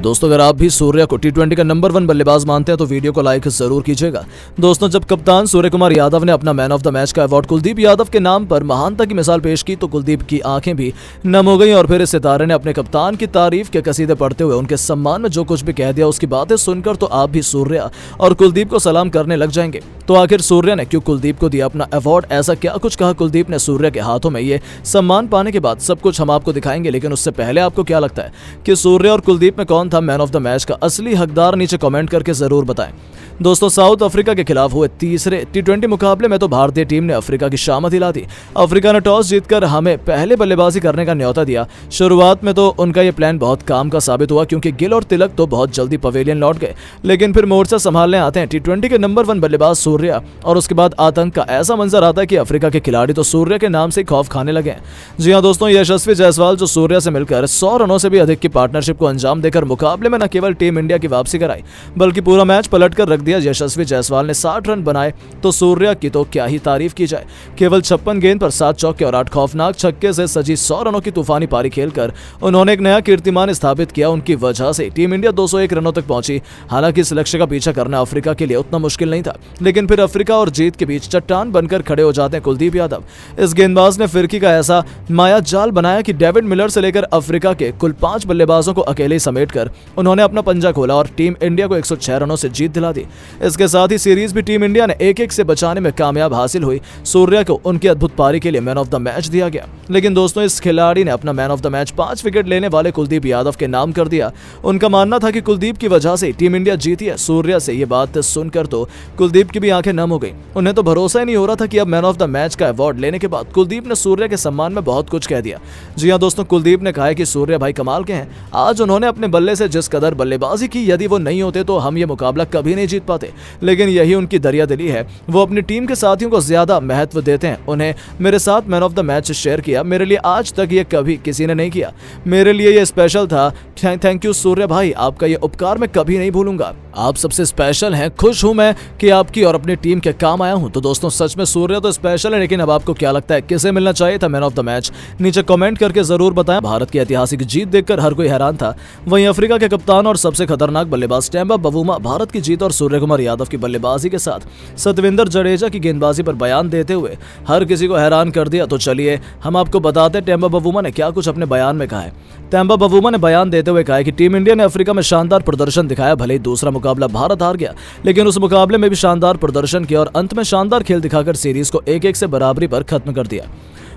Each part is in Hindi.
दोस्तों अगर आप भी सूर्या को टी20 का नंबर 1 बल्लेबाज मानते हैं तो वीडियो को लाइक जरूर कीजिएगा। दोस्तों जब कप्तान सूर्य कुमार यादव ने अपना मैन ऑफ द मैच का अवार्ड कुलदीप यादव के नाम पर महानता की मिसाल पेश की तो कुलदीप की आंखें भी नम हो गई और फिर इस सितारे ने अपने कप्तान की तारीफ के कसीदे पढ़ते हुए उनके सम्मान में जो कुछ भी कह दिया उसकी बातें सुनकर तो आप भी सूर्या और कुलदीप को सलाम करने लग जाएंगे। तो आखिर सूर्या ने क्यों कुलदीप को दिया अपना अवार्ड, ऐसा क्या कुछ कहा कुलदीप ने सूर्या के हाथों में? ये सम्मान पाने के बाद सब कुछ हम आपको दिखाएंगे, लेकिन उससे पहले आपको क्या लगता है कि सूर्या और कुलदीप में कौन था मैन ऑफ द मैच का असली हकदार? नीचे कमेंट करके जरूर बताएं। दोस्तों साउथ अफ्रीका के खिलाफ हुए तीसरे टी20 मुकाबले में तो भारतीय टीम ने अफ्रीका की शामत हिला दी। अफ्रीका ने टॉस जीतकर हमें पहले बल्लेबाजी करने का न्योता दिया। शुरुआत में तो उनका यह प्लान बहुत काम का साबित हुआ क्योंकि गिल और तिलक तो बहुत जल्दी पवेलियन लौट गए, लेकिन फिर मोर्चा संभालने आते हैं टी20 के नंबर 1 बल्लेबाज सूर्या और उसके बाद आतंक का ऐसा मंजर आता है कि अफ्रीका के खिलाड़ी तो सूर्या के नाम से खौफ खाने लगे। जी हां दोस्तों, यशस्वी जायसवाल जो सूर्या से मिलकर 100 रनों से भी अधिक की पार्टनरशिप को अंजाम देकर मुकाबले में न केवल टीम इंडिया की वापसी कराई बल्कि पूरा मैच पलट कर रख दिया। यशस्वी जायसवाल ने 60 रन बनाए तो सूर्या की तो क्या ही तारीफ की जाए। केवल 56 गेंद पर 7 चौके और 8 खौफनाक छक्के से सजी 100 रनों की तूफानी पारी खेलकर उन्होंने एक नया कीर्तिमान स्थापित किया। उनकी वजह से टीम इंडिया 201 रनों तक पहुंची। हालांकि इस लक्ष्य का पीछा करना अफ्रीका के लिए उतना मुश्किल नहीं था, लेकिन फिर अफ्रीका और जीत के बीच चट्टान बनकर खड़े हो जाते हैं कुलदीप यादव। इस गेंदबाज ने फिरकी का ऐसा माया जाल बनाया कि डेविड मिलर से लेकर अफ्रीका के कुल 5 बल्लेबाजों को अकेले ही समेटकर उन्होंने अपना पंजा खोला और टीम इंडिया को 106 रनों से जीत दिला दी। इसके साथ ही सीरीज भी टीम इंडिया ने 1-1 से बचाने में कामयाब हासिल हुई। सूर्या को उनकी अद्भुत पारी के लिए मैन ऑफ द मैच दिया गया, लेकिन दोस्तों इस खिलाड़ी ने अपना man of the match 5 wicket लेने वाले कुलदीप यादव के नाम कर दिया। उनका मानना था कि कुलदीप की वजह से टीम इंडिया जीती है। सूर्या से ये बात सुनकर तो कुलदीप की भी आंखें नम हो गई। उन्हें तो भरोसा ही नहीं हो रहा था कि अब मैन ऑफ द मैच का अवार्ड लेने के बाद कुलदीप ने सूर्या के सम्मान में बहुत कुछ कह दिया। जी हां दोस्तों, कुलदीप ने कहा है कि सूर्या भाई कमाल के हैं। आज उन्होंने अपने बल्ले से जिस कदर बल्लेबाजी की, यदि वो नहीं होते तो हम ये मुकाबला कभी नहीं जीत पाते, लेकिन यही उनकी दरियादिली है। वो अपनी टीम के साथियों को ज्यादा महत्व देते हैं। उन्हें मेरे साथ man of the match share किया। मेरे लिए आज तक ये कभी किसी ने नहीं किया। मेरे लिए ये स्पेशल था। थैंक यू सूर्या भाई, आपका ये उपकार मैं कभी नहीं भूलूंगा। आप सबसे स्पेशल हैं। खुश हूं मैं कि आपकी और अपनी टीम के काम आया हूं। तो दोस्तों सच में सूर्या तो स्पेशल है, लेकिन अब आपको क्या लगता है किसे मिलना चाहिए था मैन ऑफ द मैच? नीचे कमेंट करके जरूर बताएं। भारत की ऐतिहासिक जीत देखकर हर कोई हैरान था। वहीं अफ्रीका के कप्तान और सबसे खतरनाक बल्लेबाज टेम्बा बवुमा भारत की जीत और सूर्य कुमार यादव की बल्लेबाजी के साथ सतविंदर जडेजा की गेंदबाजी पर बयान देते हुए हर किसी को हैरान कर दिया। तो चलिए हम आपको बताते हैं टेम्बा बवुमा ने क्या कुछ अपने बयान में कहा है। टेम्बा बवुमा ने बयान देते हुए कहा कि टीम इंडिया ने अफ्रीका में शानदार प्रदर्शन दिखाया। भले ही दूसरा मुकाबला भारत हार गया, लेकिन उस मुकाबले में भी शानदार प्रदर्शन किया और अंत में शानदार खेल दिखाकर सीरीज को 1-1 से बराबरी पर खत्म कर दिया।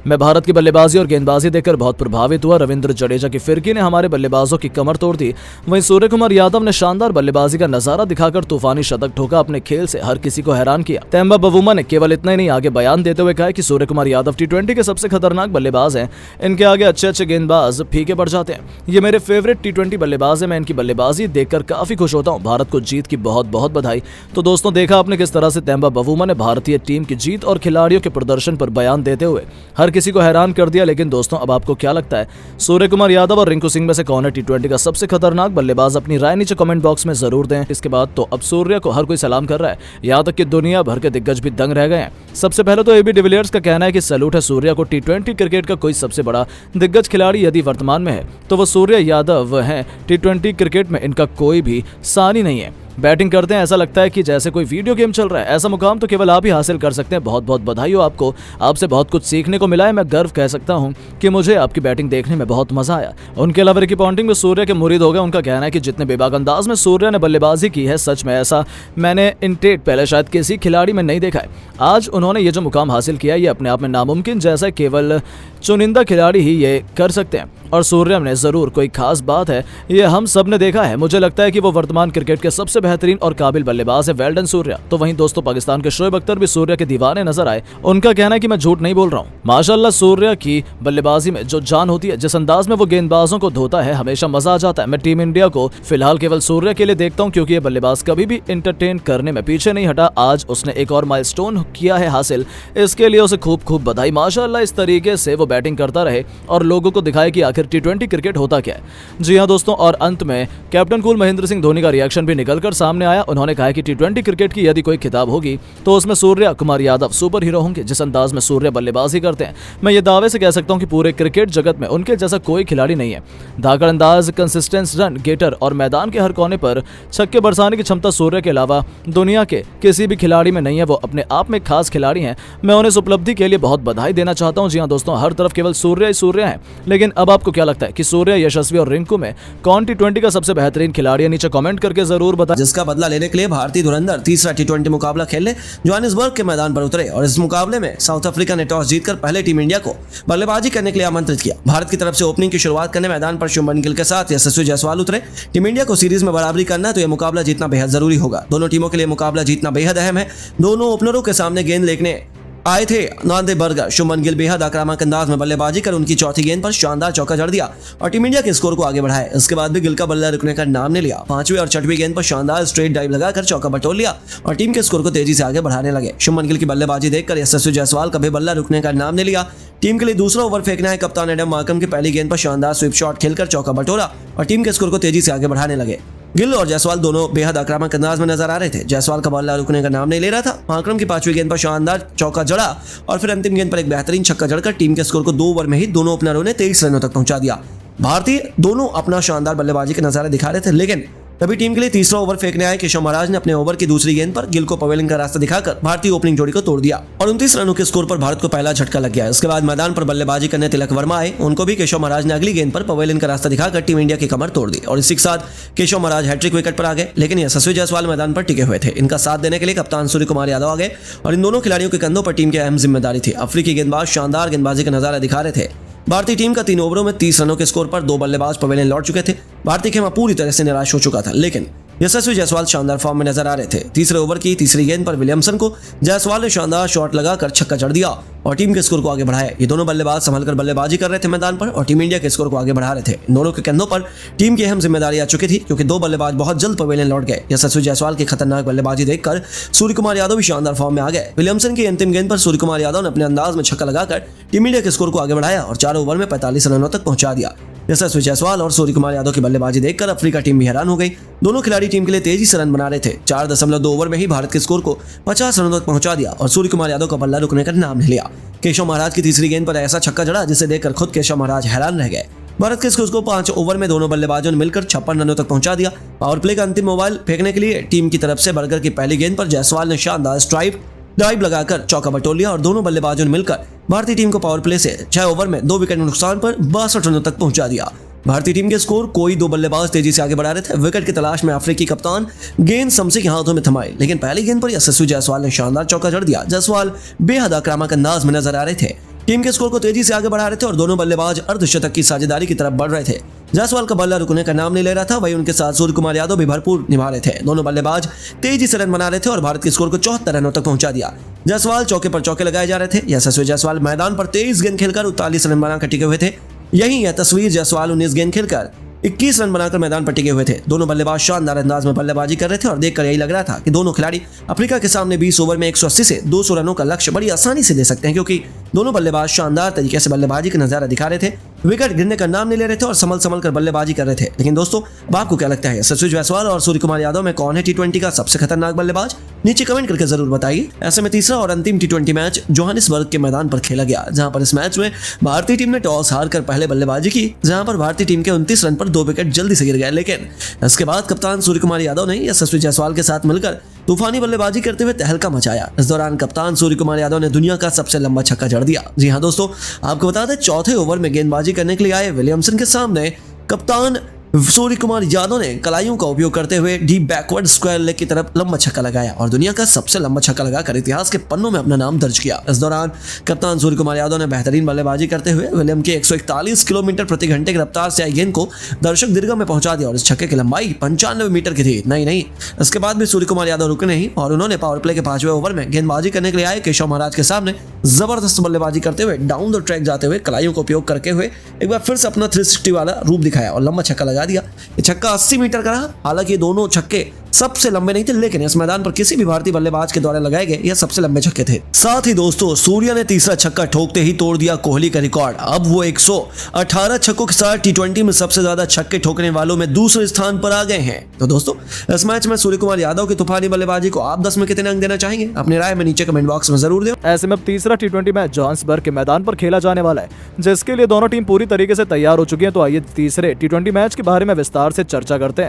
मैं भारत की बल्लेबाजी और गेंदबाजी देखकर बहुत प्रभावित हुआ। रविंद्र जडेजा की फिरकी ने हमारे बल्लेबाजों की कमर तोड़ दी। वहीं सूर्य कुमार यादव ने शानदार बल्लेबाजी का नजारा दिखाकर तूफानी शतक ठोका। अपने खेल से हर किसी को हैरान किया। टेम्बा बवुमा ने केवल इतना ही नहीं, आगे बयान देते हुए कहा कि सूर्य कुमार यादव टी20 के सबसे खतरनाक बल्लेबाज हैं। इनके आगे अच्छे गेंदबाज फीके पड़ जाते हैं। ये मेरे फेवरेट टी20 बल्लेबाज है। मैं इनकी बल्लेबाजी देखकर काफी खुश होता हूँ। भारत को जीत की बहुत बहुत बधाई। तो दोस्तों देखा आपने किस तरह से टेम्बा बवुमा ने भारतीय टीम की जीत और खिलाड़ियों के प्रदर्शन पर बयान देते हुए हर किसी को हैरान कर दिया। लेकिन दोस्तों अब आपको क्या लगता है सूर्य कुमार यादव और रिंकू सिंह में से कौन है टी20 का सबसे खतरनाक बल्लेबाज? अपनी राय नीचे कमेंट बॉक्स में जरूर दें। इसके बाद तो अब सूर्य को हर कोई सलाम कर रहा है, यहाँ तक कि दुनिया भर के दिग्गज भी दंग रह गए हैं। सबसे पहले तो एबी डिविलियर्स का कहना है कि सैल्यूट है सूर्या को। टी20 क्रिकेट का कोई सबसे बड़ा दिग्गज खिलाड़ी यदि वर्तमान में है तो वो सूर्य यादव है। टी20 क्रिकेट में इनका कोई भी सानी नहीं है। बैटिंग करते हैं ऐसा लगता है कि जैसे कोई वीडियो गेम चल रहा है। ऐसा मुकाम तो केवल आप ही हासिल कर सकते हैं। बहुत बहुत बधाई हो आपको, आपसे बहुत कुछ सीखने को मिला है। मैं गर्व कह सकता हूं कि मुझे आपकी बैटिंग देखने में बहुत मजा आया। उनके अलावा रिकी पॉन्टिंग में सूर्य के मुरीद हो गए। उनका कहना है कि जितने बेबाक अंदाज में सूर्य ने बल्लेबाजी की है, सच में ऐसा मैंने इंटेट पहले शायद किसी खिलाड़ी में नहीं देखा है। आज उन्होंने ये जो मुकाम हासिल किया ये अपने आप में नामुमकिन जैसा केवल चुनिंदा खिलाड़ी ही ये कर सकते हैं। और सूर्य में जरूर कोई खास बात है, ये हम सब ने देखा है। मुझे लगता है कि वो वर्तमान क्रिकेट के सबसे बेहतरीन और काबिल बल्लेबाज है। Well done Surya. तो वहीं दोस्तों पाकिस्तान के शोएब अख्तर भी सूर्य के दीवाने नजर आए। उनका कहना है कि मैं झूठ नहीं बोल रहा हूँ। माशाल्लाह सूर्या की बल्लेबाजी में जो जान होती है, जिस अंदाज में वो गेंदबाजों को धोता है, हमेशा मजा आ जाता है। मैं टीम इंडिया को फिलहाल केवल सूर्य के लिए देखता हूँ क्योंकि ये बल्लेबाज कभी भी इंटरटेन करने में पीछे नहीं हटा। आज उसने एक और माइलस्टोन किया है हासिल, इसके लिए उसे खूब खूब बधाई। माशाल्लाह इस तरीके से वो बैटिंग करता रहे और लोगों को दिखाए कि आखिर आखिर टी20 क्रिकेट होता क्या है। जी हाँ दोस्तों, और अंत में कैप्टन कूल महेंद्र सिंह धोनी का रिएक्शन भी निकलकर सामने आया। उन्होंने कहा कि टी20 क्रिकेट की यदि कोई किताब होगी तो उसमें सूर्य कुमार यादव सुपर हीरो होंगे। जिस अंदाज में सूर्य बल्लेबाजी करते हैं, मैं ये दावे से कह सकता हूं कि पूरे क्रिकेट जगत में उनके जैसा कोई खिलाड़ी नहीं है। धाकड़ अंदाज, कंसिस्टेंस रन गेटर और मैदान के हर कोने पर छक्के बरसाने की क्षमता सूर्य के अलावा दुनिया के किसी भी खिलाड़ी में नहीं है। वो अपने आप में खास खिलाड़ी हैं। मैं उन्हें इस उपलब्धि के लिए बहुत बधाई देना चाहता हूं। जी हां दोस्तों, हर तरफ केवल सूर्य ही सूर्य है। लेकिन अब आपको क्या लगता है कि सूर्य, यशस्वी और रिंकू में कौन टी20 का सबसे बेहतरीन खिलाड़ी है? नीचे कमेंट करके जरूर बताएं। जिसका बदला लेने के लिए भारतीय धुरंधर तीसरा टी20 मुकाबला खेलने जोहानिसबर्ग के मैदान पर उतरे और इस मुकाबले में साउथ अफ्रीका ने टॉस जीतकर पहले टीम इंडिया को बल्लेबाजी करने के लिए आमंत्रित किया। भारत की तरफ से ओपनिंग की शुरुआत करने मैदान पर शुभमन गिल के साथ यशस्वी जायसवाल उतरे। टीम इंडिया को सीरीज में बराबरी करना है तो यह मुकाबला जीतना बेहद जरूरी होगा। दोनों टीमों के लिए मुकाबला जीतना बेहद अहम है। दोनों ओपनरों के सामने गेंद लेने आए थे नांदे बर्गर। शुभमन गिल बेहद आक्रामक अंदाज में बल्लेबाजी कर उनकी चौथी गेंद पर शानदार चौका जड़ दिया और टीम इंडिया के स्कोर को आगे बढ़ाया। इसके बाद भी गिल का बल्ला रुकने का नाम नहीं लिया। पांचवी और छठवीं गेंद पर शानदार स्ट्रेट डाइव लगाकर चौका बटोर लिया और टीम के स्कोर को तेजी से आगे बढ़ाने लगे। शुभमन गिल की बल्लेबाजी देखकर यशस्वी जायसवाल का भी बल्ला रुकने का नाम नहीं लिया। टीम के लिए दूसरा ओवर फेंकना है। कप्तान एडम मार्कम की पहली गेंद पर शानदार स्वीप शॉट खेलकर चौका बटोरा और टीम के स्कोर को तेजी से आगे बढ़ाने लगे। गिल और जायसवाल दोनों बेहद आक्रामक अंदाज में नजर आ रहे थे। जायसवाल का बल्ला रुकने का नाम नहीं ले रहा था। मार्करम की पांचवी गेंद पर शानदार चौका जड़ा और फिर अंतिम गेंद पर एक बेहतरीन छक्का जड़कर टीम के स्कोर को 2 ओवर में ही दोनों ओपनरों ने 23 रनों तक पहुंचा दिया। भारतीय दोनों अपना शानदार बल्लेबाजी के नजारे दिखा रहे थे, लेकिन तभी टीम के लिए तीसरा ओवर फेंकने आए केशव महाराज ने अपने ओवर की दूसरी गेंद पर गिल को पवेलियन का रास्ता दिखाकर भारतीय ओपनिंग जोड़ी को तोड़ दिया और 29 रनों के स्कोर पर भारत को पहला झटका लग गया। इसके बाद मैदान पर बल्लेबाजी करने तिलक वर्मा आए। उनको भी केशव महाराज ने अगली गेंद पर पवेलियन का रास्ता दिखाकर टीम इंडिया की कमर तोड़ दी और इसी के साथ केशव महाराज हैट्रिक विकेट पर आ गए। लेकिन यशस्वी जायसवाल मैदान पर टिके हुए थे। इनका साथ देने के लिए कप्तान सूर्य कुमार यादव आ गए और इन दोनों खिलाड़ियों के कंधों पर टीम की अहम जिम्मेदारी थी। अफ्रीकी गेंदबाज शानदार गेंदबाजी का नजारा दिखा रहे थे। भारतीय टीम का 3 ओवरों में 30 रनों के स्कोर पर 2 बल्लेबाज पवेलियन लौट चुके थे। भारतीय खेमा पूरी तरह से निराश हो चुका था, लेकिन यशस्वी जायसवाल शानदार फॉर्म में नजर आ रहे थे। तीसरे ओवर की तीसरी गेंद पर विलियमसन को जायसवाल ने शानदार शॉट लगाकर छक्का जड़ दिया और टीम के स्कोर को आगे बढ़ाया। ये दोनों बल्लेबाज संभलकर बल्लेबाजी कर रहे थे मैदान पर और टीम इंडिया के स्कोर को आगे बढ़ा रहे थे। इन दोनों के कंधों पर टीम की अहम जिम्मेदारी आ चुकी थी क्योंकि 2 बल्लेबाज बहुत जल्द पवेलियन लौट गए। यशस्वी जायसवाल की खतरनाक बल्लेबाजी देखकर सूर्य कुमार यादव भी शानदार फॉर्म में आ गए। विलियमसन की अंतिम गेंद पर सूर्य कुमार यादव ने अपने अंदाज में छक्का लगाकर टीम इंडिया के स्कोर को आगे बढ़ाया और 4 ओवर में 45 रनों तक पहुंचा दिया। यशस्वी जायसवाल और सूर्य कुमार यादव की बल्लेबाजी देखकर अफ्रीका टीम भी हैरान हो गई। दोनों खिलाड़ी टीम के लिए तेजी से रन बना रहे थे। 4.2 ओवर में ही भारत के स्कोर को 50 रनों तक पहुंचा दिया और सूर्य कुमार यादव का बल्ला रुकने का नाम नहीं लिया। केशव महाराज की तीसरी गेंद पर ऐसा छक्का जड़ा जिसे देखकर खुद केशव महाराज हैरान रह गए। भारत के स्कोर को 5 ओवर में दोनों बल्लेबाजों ने मिलकर 56 रनों तक पहुंचा दिया। पावर प्ले का अंतिम ओवर फेंकने के लिए टीम की तरफ से बर्गर की पहली गेंद पर जायसवाल ने शानदार स्ट्राइक डाइव लगाकर चौका बटोर लिया और दोनों बल्लेबाजों ने मिलकर भारतीय टीम को पावर प्ले से 6 ओवर में 2 विकेट नुकसान पर 62 रनों तक पहुंचा दिया। भारतीय टीम के स्कोर कोई 2 बल्लेबाज तेजी से आगे बढ़ा रहे थे। विकेट की तलाश में अफ्रीकी कप्तान गेंद समसी के हाथों में थमाई, लेकिन पहली गेंद पर यशस्वी जायसवाल ने शानदार चौका जड़ दिया। जायसवाल बेहद आक्रामक अंदाज में नजर आ रहे थे। टीम के स्कोर को तेजी से आगे बढ़ा रहे थे और दोनों बल्लेबाज अर्धशतक की साझेदारी की तरफ बढ़ रहे थे। जायसवाल का बल्ला रुकने का नाम नहीं ले रहा था, वही उनके साथ सूर्य कुमार यादव भी भरपूर निभा रहे थे। दोनों बल्लेबाज तेजी से रन बना रहे थे और भारत के स्कोर को 74 रनों तक पहुंचा दिया। जायसवाल चौके पर चौके लगाए जा रहे थे। यशस्वी जायसवाल मैदान पर 23 गेंद खेलकर 39 रन बनाकर टिके हुए थे। यही यह तस्वीर जायसवाल 19 गेंद खेलकर 21 रन बनाकर मैदान पर टिके हुए थे। दोनों बल्लेबाज शानदार अंदाज में बल्लेबाजी कर रहे थे और देखकर यही लग रहा था कि दोनों खिलाड़ी अफ्रीका के सामने 20 ओवर में 180 से 200 रनों का लक्ष्य बड़ी आसानी से दे सकते हैं, क्योंकि दोनों बल्लेबाज शानदार तरीके से बल्लेबाजी का नजारा दिखा रहे थे। विकेट गिरने का नाम नहीं ले रहे थे और संभल कर बल्लेबाजी कर रहे थे। लेकिन दोस्तों, अब आपको क्या लगता है, यशस्वी जायसवाल और सूर्य कुमार यादव में कौन है टी20 का सबसे खतरनाक बल्लेबाज? नीचे कमेंट करके जरूर बताइए। ऐसे में तीसरा और अंतिम टी20 मैच जोहानिसबर्ग के मैदान पर खेला गया, जहां पर इस मैच में भारतीय टीम ने टॉस हारकर पहले बल्लेबाजी की, जहां पर भारतीय टीम के 29 रन पर 2 विकेट जल्दी से गिर गए। लेकिन इसके बाद कप्तान सूर्य कुमार यादव ने यशस्वी जायसवाल के साथ मिलकर तूफानी बल्लेबाजी करते हुए तहलका मचाया। इस दौरान कप्तान सूर्य कुमार यादव ने दुनिया का सबसे लंबा छक्का जड़ दिया। जी हाँ दोस्तों, आपको बता दें, चौथे ओवर में गेंदबाजी करने के लिए आए विलियमसन के सामने कप्तान सूर्य कुमार यादव ने कलाइयों का उपयोग करते हुए डीप बैकवर्ड स्क्वायर लेग की तरफ लंबा छक्का लगाया और दुनिया का सबसे लंबा छक्का लगाकर इतिहास के पन्नों में अपना नाम दर्ज किया। इस दौरान कप्तान सूर्य कुमार यादव ने बेहतरीन बल्लेबाजी करते हुए विलियम के 141 किलोमीटर प्रति घंटे की रफ्तार से आई गेंद को दर्शक दीर्घा में पहुंचा दिया और इस छक्के की लंबाई 95 मीटर की थी। नहीं, इसके बाद भी सूर्य कुमार यादव रुके नहीं और उन्होंने पावर प्ले के 5वें ओवर में गेंदबाजी करने के लिए आए केशव महाराज के सामने जबरदस्त बल्लेबाजी करते हुए डाउन द ट्रैक जाते हुए कलाइयों का उपयोग करके हुए एक बार फिर से अपना 360 वाला रूप दिखाया और लंबा छक्का लगा दिया। ये छक्का 80 मीटर का रहा। हालांकि दोनों छक्के सबसे लंबे नहीं थे, लेकिन इस मैदान पर किसी भी भारतीय बल्लेबाज के द्वारा लगाए गए यह सबसे लंबे छक्के थे। साथ ही दोस्तों सूर्या ने तीसरा छक्का ठोकते ही तोड़ दिया कोहली का रिकॉर्ड। अब वो 118 छक्कों के साथ टी20 में सबसे ज्यादा छक्के ठोकने वालों में दूसरे स्थान पर आ गए हैं। तो दोस्तों इस मैच में सूर्य कुमार यादव की तूफानी बल्लेबाजी को आप 10 में कितने अंक देना चाहेंगे? अपनी राय में नीचे कमेंट बॉक्स में जरूर दें। ऐसे में अब तीसरा टी20 मैच जोहान्सबर्ग के मैदान पर खेला जाने वाला है, जिसके लिए दोनों टीम पूरी तरीके से तैयार हो चुकी है। तो आइए तीसरे टी20 मैच के बारे में विस्तार से चर्चा करते हैं।